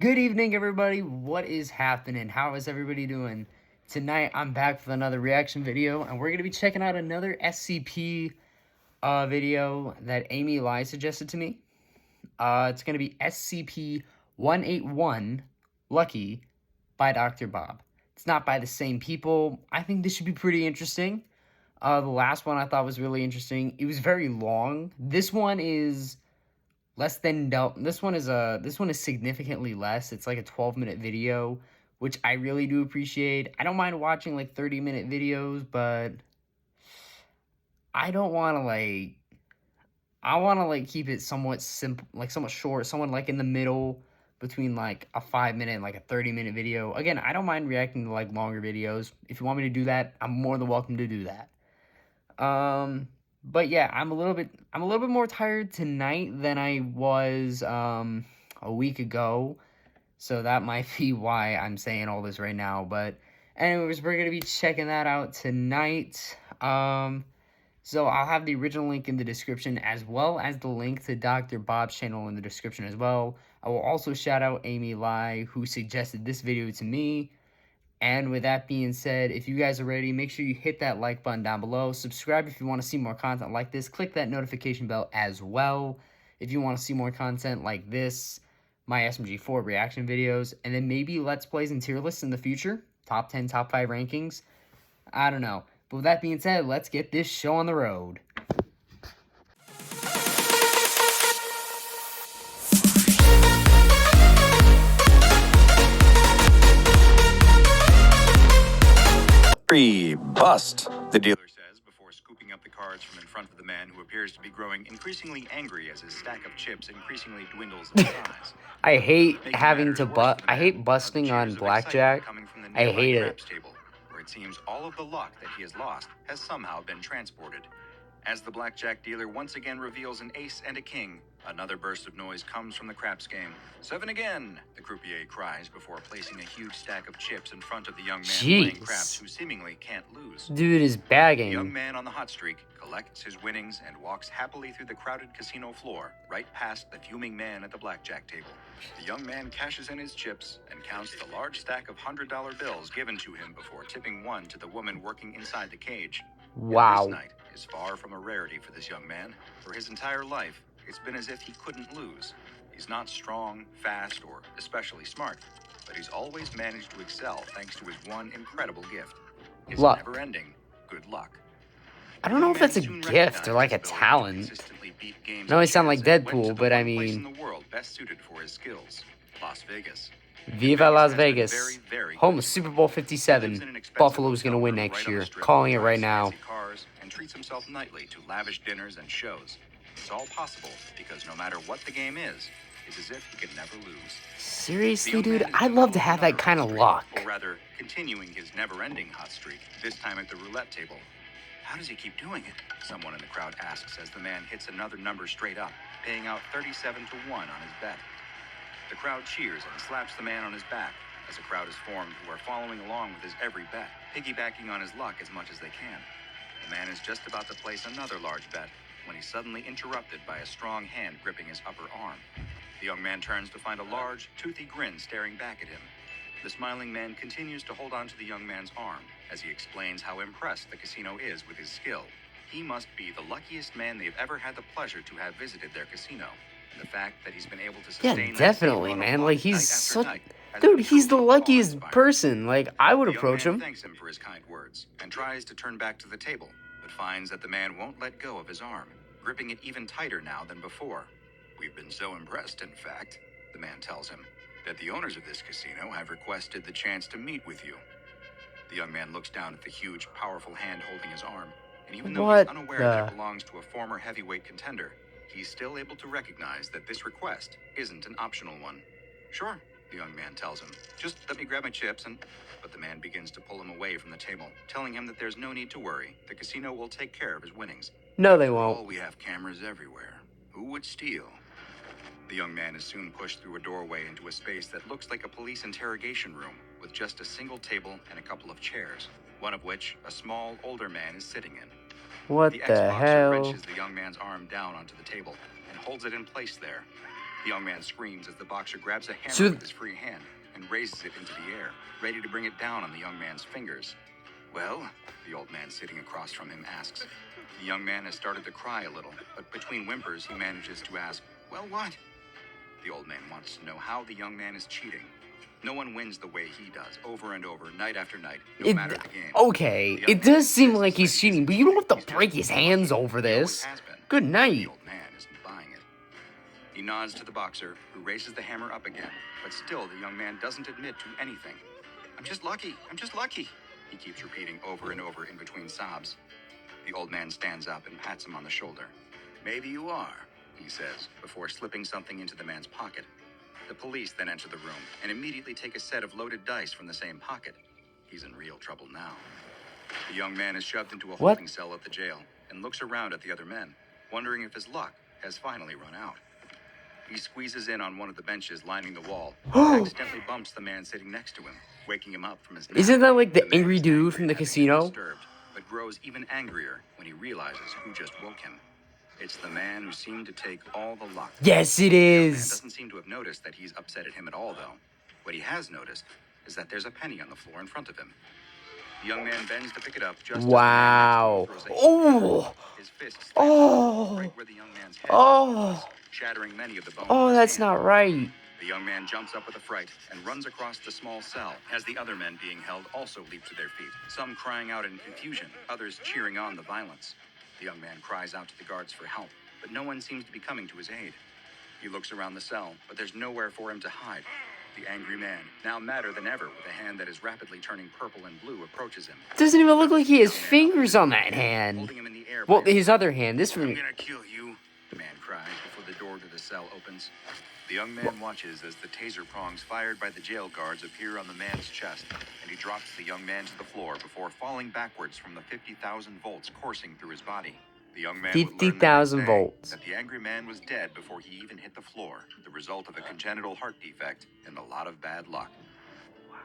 Good evening, everybody. What is happening? How is everybody doing? Tonight, I'm back with another reaction video, and we're going to be checking out another SCP video that Amy Lai suggested to me. It's going to be SCP-181, Lucky, by Dr. Bob. It's not by the same people. I think this should be pretty interesting. The last one I thought was really interesting. It was very long. This one is less than this one is significantly less. It's like a 12-minute video, which I really do appreciate. I don't mind watching like 30-minute videos, but I don't want to I want to keep it somewhat simple, like somewhat short, someone like in the middle between like a 5-minute and like a 30-minute video. Again, I don't mind reacting to like longer videos. If you want me to do that, I'm more than welcome to do that. But yeah, I'm a little bit more tired tonight than I was a week ago. So that might be why I'm saying all this right now. But anyways, we're gonna be checking that out tonight. So I'll have the original link in the description, as well as the link to Dr. Bob's channel in the description as well. I will also shout out Amy Lai, who suggested this video to me. And with that being said, if you guys are ready, make sure you hit that like button down below. Subscribe if you want to see more content like this. Click that notification bell as well if you want to see more content like this, my SMG4 reaction videos, and then maybe Let's Plays and tier lists in the future. Top 10, top 5 rankings. I don't know. But with that being said, let's get this show on the road. Bust, the dealer says before scooping up the cards from in front of the man who appears to be growing increasingly angry as his stack of chips increasingly dwindles in size. I hate busting on blackjack. I hate it. Table, where it seems all of the luck that he has lost has somehow been transported. As the blackjack dealer once again reveals an ace and a king, another burst of noise comes from the craps game. 7 again, the croupier cries before placing a huge stack of chips in front of the young man playing craps who seemingly can't lose. Dude is bagging. The young man on the hot streak collects his winnings and walks happily through the crowded casino floor, right past the fuming man at the blackjack table. The young man cashes in his chips and counts the large stack of $100 bills given to him before tipping one to the woman working inside the cage. Wow. This night is far from a rarity for this young man. For his entire life, it's been as if he couldn't lose. He's not strong, fast, or especially smart, but he's always managed to excel thanks to his one incredible gift: his never-ending good luck. I don't know if that's a gift or like a talent. No, I sound like Deadpool, but I mean, the world best suited for his skills, Las Vegas. Viva Las Vegas, home of Super Bowl 57. Buffalo's gonna win next year. Calling it right now. And treats himself nightly to lavish dinners and shows. It's all possible because no matter what the game is, it's as if he could never lose. Seriously, dude, I'd love to have that kind of luck. Or rather, continuing his never-ending hot streak, this time at the roulette table. How does he keep doing it? Someone in the crowd asks as the man hits another number straight up, paying out 37 to 1 on his bet. The crowd cheers and slaps the man on his back as a crowd is formed who are following along with his every bet, piggybacking on his luck as much as they can. The man is just about to place another large bet when he's suddenly interrupted by a strong hand gripping his upper arm. The young man turns to find a large, toothy grin staring back at him. The smiling man continues to hold on to the young man's arm as he explains how impressed the casino is with his skill. He must be the luckiest man they've ever had the pleasure to have visited their casino. And the fact that he's been able to sustain definitely, man. Like, he's such... Dude, he's the luckiest person. Like, I would approach him. Thanks him for his kind words and tries to turn back to the table, but finds that the man won't let go of his arm, gripping it even tighter now than before. We've been so impressed, in fact, the man tells him, that the owners of this casino have requested the chance to meet with you. The young man looks down at the huge, powerful hand holding his arm, and even though he's unaware that it belongs to a former heavyweight contender, he's still able to recognize that this request isn't an optional one. Sure, the young man tells him. Just let me grab my chips and... But the man begins to pull him away from the table, telling him that there's no need to worry. The casino will take care of his winnings. No, they won't. We have cameras everywhere. Who would steal? The young man is soon pushed through a doorway into a space that looks like a police interrogation room, with just a single table and a couple of chairs, one of which a small, older man is sitting in. What the hell? Wrenches the young man's arm down onto the table and holds it in place there. The young man screams as the boxer grabs a hammer So- with his free hand and raises it into the air, ready to bring it down on the young man's fingers. Well, the old man sitting across from him asks. The young man has started to cry a little, but between whimpers he manages to ask, well, what? The old man wants to know how the young man is cheating. No one wins the way he does, over and over, night after night, no matter the game. Okay, The young it man does seem insists like he's that he cheating, isn't but you don't have cheating. to He's break just his hands lucky. over He always this. has been. Good The night. old man isn't buying it. He nods to the boxer, who raises the hammer up again, but still the young man doesn't admit to anything. I'm just lucky. I'm just lucky. He keeps repeating over and over in between sobs. The old man stands up and pats him on the shoulder. Maybe you are, he says, before slipping something into the man's pocket. The police then enter the room and immediately take a set of loaded dice from the same pocket. He's in real trouble now. The young man is shoved into a holding cell at the jail and looks around at the other men, wondering if his luck has finally run out. He squeezes in on one of the benches lining the wall and accidentally bumps the man sitting next to him, waking him up from his nap. Isn't that like the man angry is dude angry from the at having been casino? disturbed, but grows even angrier when he realizes who just woke him. It's the man who seemed to take all the luck. Yes, it The young man is. doesn't seem to have noticed that he's upset at him at all, though. What he has noticed is that there's a penny on the floor in front of him. The young man bends to pick it up just Wow. as the man next to him throws a Oh. his fist stamps Oh. right where the young man's head Oh. was, shattering many of the bones. Oh, in his that's hand. not right. The young man jumps up with a fright and runs across the small cell as the other men being held also leap to their feet, some crying out in confusion, others cheering on the violence. The young man cries out to the guards for help, but no one seems to be coming to his aid. He looks around the cell, but there's nowhere for him to hide. The angry man, now madder than ever with a hand that is rapidly turning purple and blue, approaches him. Doesn't even look like he has The young man fingers on that holding hand. him in the air Well, by his his other hand. This I'm one. gonna kill you, the man cries before the door to the cell opens. The young man watches as the taser prongs fired by the jail guards appear on the man's chest, and he drops the young man to the floor before falling backwards from the 50,000 volts coursing through his body. The young man would learn the next 50,000 day volts. that the angry man was dead before he even hit the floor, the result of a congenital heart defect and a lot of bad luck.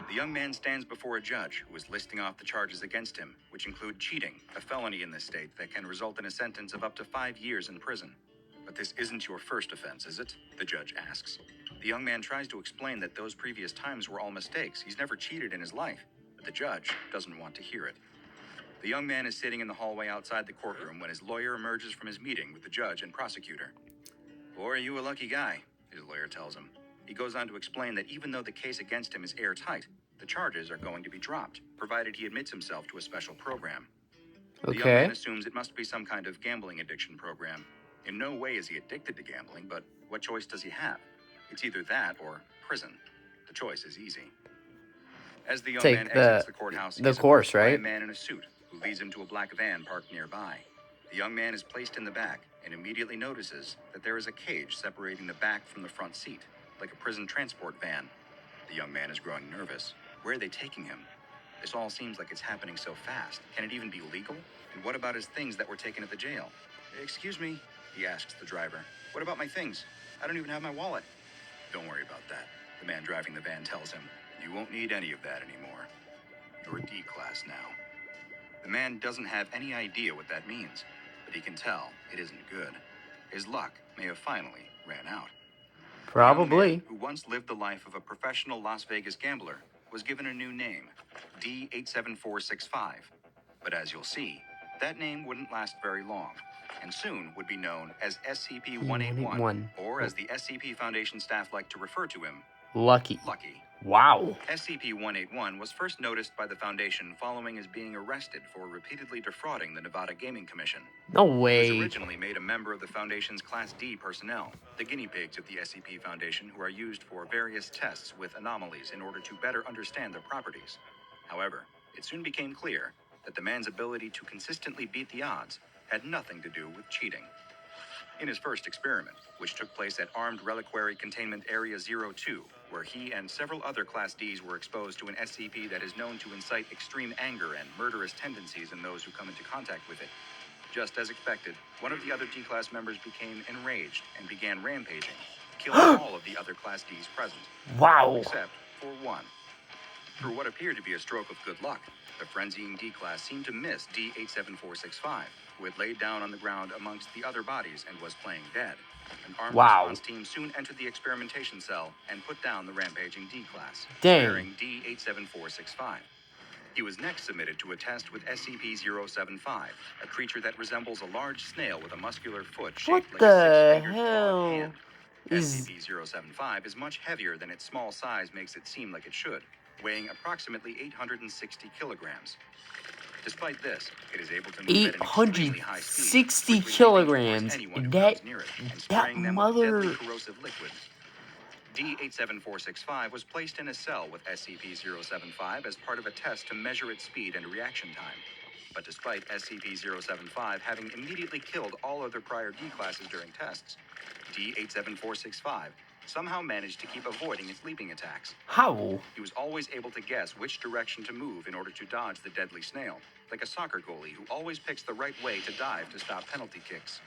The young man stands before a judge who is listing off the charges against him, which include cheating, a felony in this state that can result in a sentence of up to 5 years in prison. But this isn't your first offense, is it? The judge asks. The young man tries to explain that those previous times were all mistakes. He's never cheated in his life, but the judge doesn't want to hear it. The young man is sitting in the hallway outside the courtroom when his lawyer emerges from his meeting with the judge and prosecutor. Boy, are you a lucky guy, his lawyer tells him. He goes on to explain that even though the case against him is airtight, the charges are going to be dropped, provided he admits himself to a special program. The young man Okay. assumes it must be some kind of gambling addiction program. In no way is he addicted to gambling, but what choice does he have? It's either that or prison. The choice is easy. As the young Take man exits the courthouse, he the is course, approached by a right? man in a suit who leads him to a black van parked nearby. The young man is placed in the back and immediately notices that there is a cage separating the back from the front seat, like a prison transport van. The young man is growing nervous. Where are they taking him? This all seems like it's happening so fast. Can it even be legal? And what about his things that were taken at the jail? Excuse me, he asks the driver. What about my things? I don't even have my wallet. Don't worry about that, the man driving the van tells him. You won't need any of that anymore. You're D-class now. The man doesn't have any idea what that means, but he can tell it isn't good. His luck may have finally ran out. The young Probably. man, who once lived the life of a professional Las Vegas gambler, was given a new name, D87465. But as you'll see, that name wouldn't last very long, and soon would be known as SCP-181, or as the SCP Foundation staff like to refer to him, Lucky. Lucky. Wow. SCP-181 was first noticed by the Foundation following his being arrested for repeatedly defrauding the Nevada Gaming Commission. No He was way. originally made a member of the Foundation's Class D personnel, the guinea pigs of the SCP Foundation who are used for various tests with anomalies in order to better understand their properties. However, it soon became clear that the man's ability to consistently beat the odds had nothing to do with cheating. In his first experiment, which took place at Armed Reliquary Containment Area 02, where he and several other Class Ds were exposed to an SCP that is known to incite extreme anger and murderous tendencies in those who come into contact with it. Just as expected, one of the other D-Class members became enraged and began rampaging, killing all of the other Class Ds present. Wow. Except for one. Through what appeared to be a stroke of good luck, the frenzying D-Class seemed to miss D87465, who had laid down on the ground amongst the other bodies and was playing dead. An armed Wow. response team soon entered the experimentation cell and put down the rampaging D-Class, Dang. bearing D-87465. He was next submitted to a test with SCP-075, a creature that resembles a large snail with a muscular foot What shaped like the a six-fingered clawed hell hand. is... SCP-075 is much heavier than its small size makes it seem like it should, weighing approximately 860 kilograms. Despite this, it is able to move at an extremely high speed, 860 quickly leaping kilograms. towards anyone who That comes near it and that spraying them with mother... deadly corrosive liquid. D-87465 was placed in a cell with SCP-075 as part of a test to measure its speed and reaction time. But despite SCP-075 having immediately killed all other prior D-classes during tests, D-87465 somehow managed to keep avoiding its leaping attacks. How? He was always able to guess which direction to move in order to dodge the deadly snail, like a soccer goalie who always picks the right way to dive to stop penalty kicks.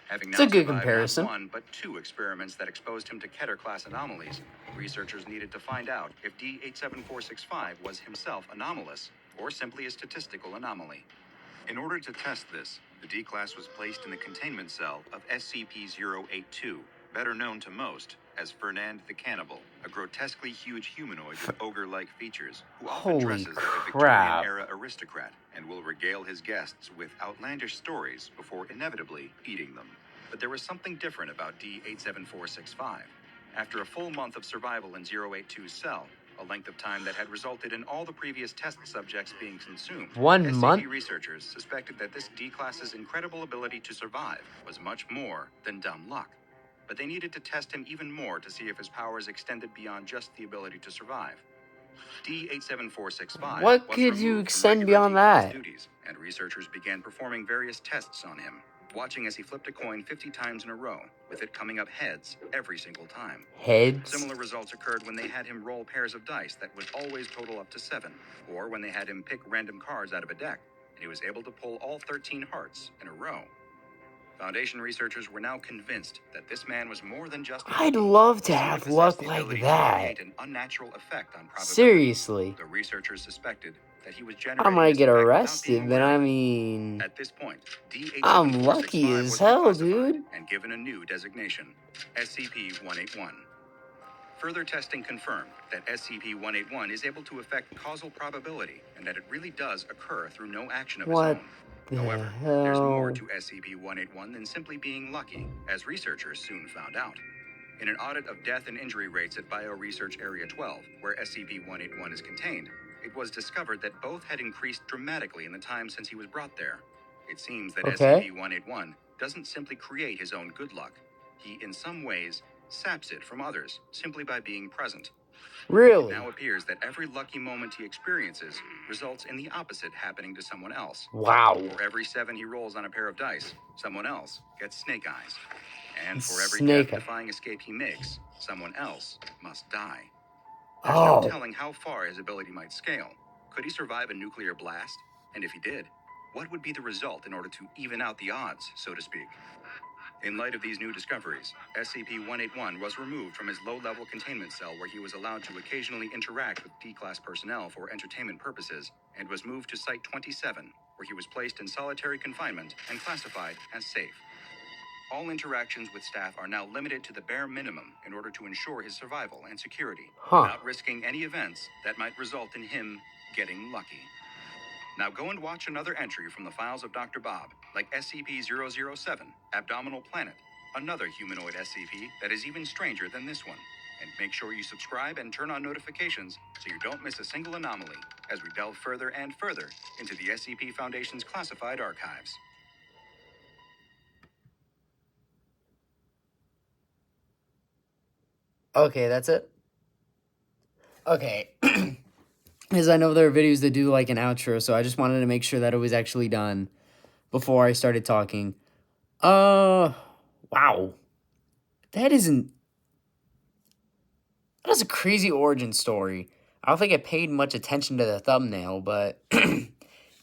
Having now It's a good survived comparison. not one, but two experiments that exposed him to Keter-class anomalies, researchers needed to find out if D-87465 was himself anomalous, or simply a statistical anomaly. In order to test this, the D-Class was placed in the containment cell of SCP-082, better known to most as Fernand the Cannibal, a grotesquely huge humanoid with ogre-like features, who often Holy dresses like a crap. Victorian-era aristocrat and will regale his guests with outlandish stories before inevitably eating them. But there was something different about D-87465. After a full month of survival in 082's cell, a length of time that had resulted in all the previous test subjects being consumed, 1 month? SCP researchers suspected that this D-Class's incredible ability to survive was much more than dumb luck. But they needed to test him even more to see if his powers extended beyond just the ability to survive. D-87465 What was could you removed from extend regular beyond D-Class that? duties, and researchers began performing various tests on him, watching as he flipped a coin 50 times in a row, with it coming up heads every single time. Heads? Similar results occurred when they had him roll pairs of dice that would always total up to 7, or when they had him pick random cards out of a deck, and he was able to pull all 13 hearts in a row. Foundation researchers were now convinced that this man was more than just I'd lucky. love to He have possessed luck the like ability to that. create an unnatural effect on probability. Seriously. The researchers suspected that he was I generating might this get effect without arrested, being but aware I of it. mean... At this point, I'm lucky D-87465 as was hell, reclassified dude. and given a new designation, SCP-181. Further testing confirmed that SCP-181 is able to affect causal probability and that it really does occur through no action of its What own. the However, there's more hell? to SCP-181 than simply being lucky, as researchers soon found out. In an audit of death and injury rates at Bioresearch Area 12, where SCP-181 is contained, it was discovered that both had increased dramatically in the time since he was brought there. It seems that Okay. SCP-181 doesn't simply create his own good luck. He, in some ways, saps it from others simply by being present. Really? It now appears that every lucky moment he experiences results in the opposite happening to someone else. Wow. For every 7 he rolls on a pair of dice, someone else gets snake eyes. And for every Snake eye. death-defying escape he makes, someone else must die. There's no telling how far his ability might scale. Could he survive a nuclear blast? And if he did, what would be the result in order to even out the odds, so to speak? In light of these new discoveries, SCP-181 was removed from his low-level containment cell where he was allowed to occasionally interact with D-Class personnel for entertainment purposes, and was moved to Site-27, where he was placed in solitary confinement and classified as safe. All interactions with staff are now limited to the bare minimum in order to ensure his survival and security, without risking any events that might result in him getting lucky. Now go and watch another entry from the files of Dr. Bob, like SCP-007, Abdominal Planet, another humanoid SCP that is even stranger than this one. And make sure you subscribe and turn on notifications so you don't miss a single anomaly as we delve further and further into the SCP Foundation's classified archives. Okay, that's it? Okay. Because I know there are videos that do like an outro, so I just wanted to make sure that it was actually done before I started talking. Wow. That isn't... That is a crazy origin story. I don't think I paid much attention to the thumbnail, but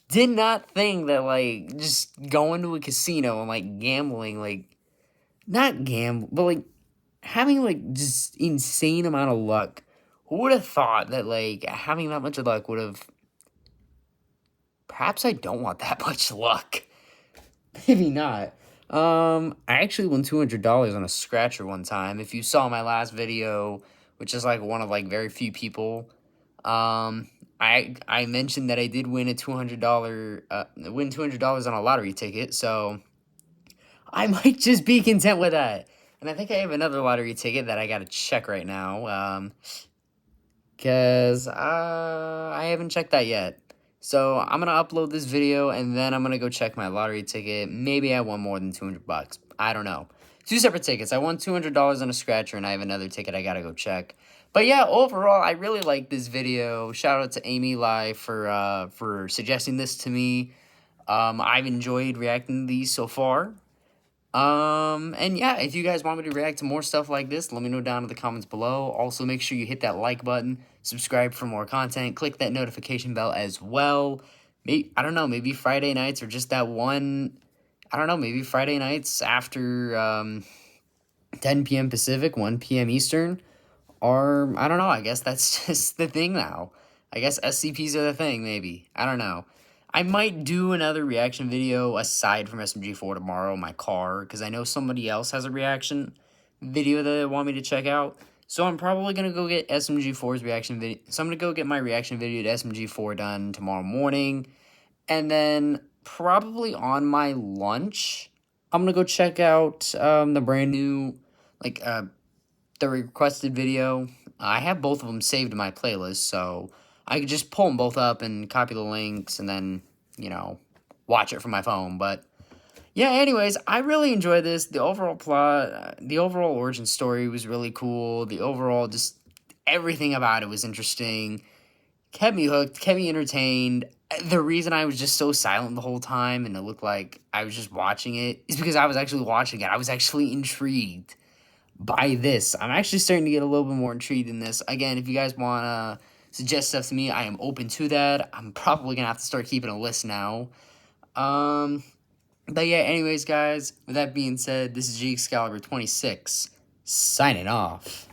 did not think that, like, just going to a casino and, like, gambling, like, not gamble, but, like, having, like, just insane amount of luck. Who would have thought that, like, having that much luck would have... Perhaps I don't want that much luck. Maybe not. I actually won $200 on a scratcher one time. If you saw my last video, which is like one of like very few people, I mentioned that I did win a $200 on a lottery ticket. So I might just be content with that. And I think I have another lottery ticket that I gotta check right now. Because I haven't checked that yet. So I'm gonna upload this video and then I'm gonna go check my lottery ticket. Maybe I won more than $200. I don't know. Two separate tickets. I won $200 on a scratcher and I have another ticket I gotta go check. But yeah, overall, I really like this video. Shout out to Amy Lai for suggesting this to me. I've enjoyed reacting to these so far. And yeah, if you guys want me to react to more stuff like this, let me know down in the comments below. Also, make sure you hit that like button, subscribe for more content, click that notification bell as well. Maybe, I don't know, maybe Friday nights or just that one, I don't know, maybe Friday nights after 10 p.m. Pacific, 1 p.m. Eastern, or I don't know, I guess that's just the thing now. I guess SCPs are the thing, maybe. I don't know. I might do another reaction video aside from SMG4 tomorrow, my car, because I know somebody else has a reaction video that they want me to check out. So I'm probably going to go get SMG4's reaction video. So I'm going to go get my reaction video to SMG4 done tomorrow morning. And then probably on my lunch, I'm going to go check out the brand new, like, the requested video. I have both of them saved in my playlist, so I could just pull them both up and copy the links and then, you know, watch it from my phone. But yeah, anyways, I really enjoyed this. The overall plot, the overall origin story was really cool. The overall, just everything about it was interesting. Kept me hooked, kept me entertained. The reason I was just so silent the whole time and it looked like I was just watching it is because I was actually watching it. I was actually intrigued by this. I'm actually starting to get a little bit more intrigued in this. Again, if you guys want to suggest stuff to me, I am open to that. I'm probably going to have to start keeping a list now. Um, but yeah, anyways, guys, with that being said, this is G Excalibur 26, signing off.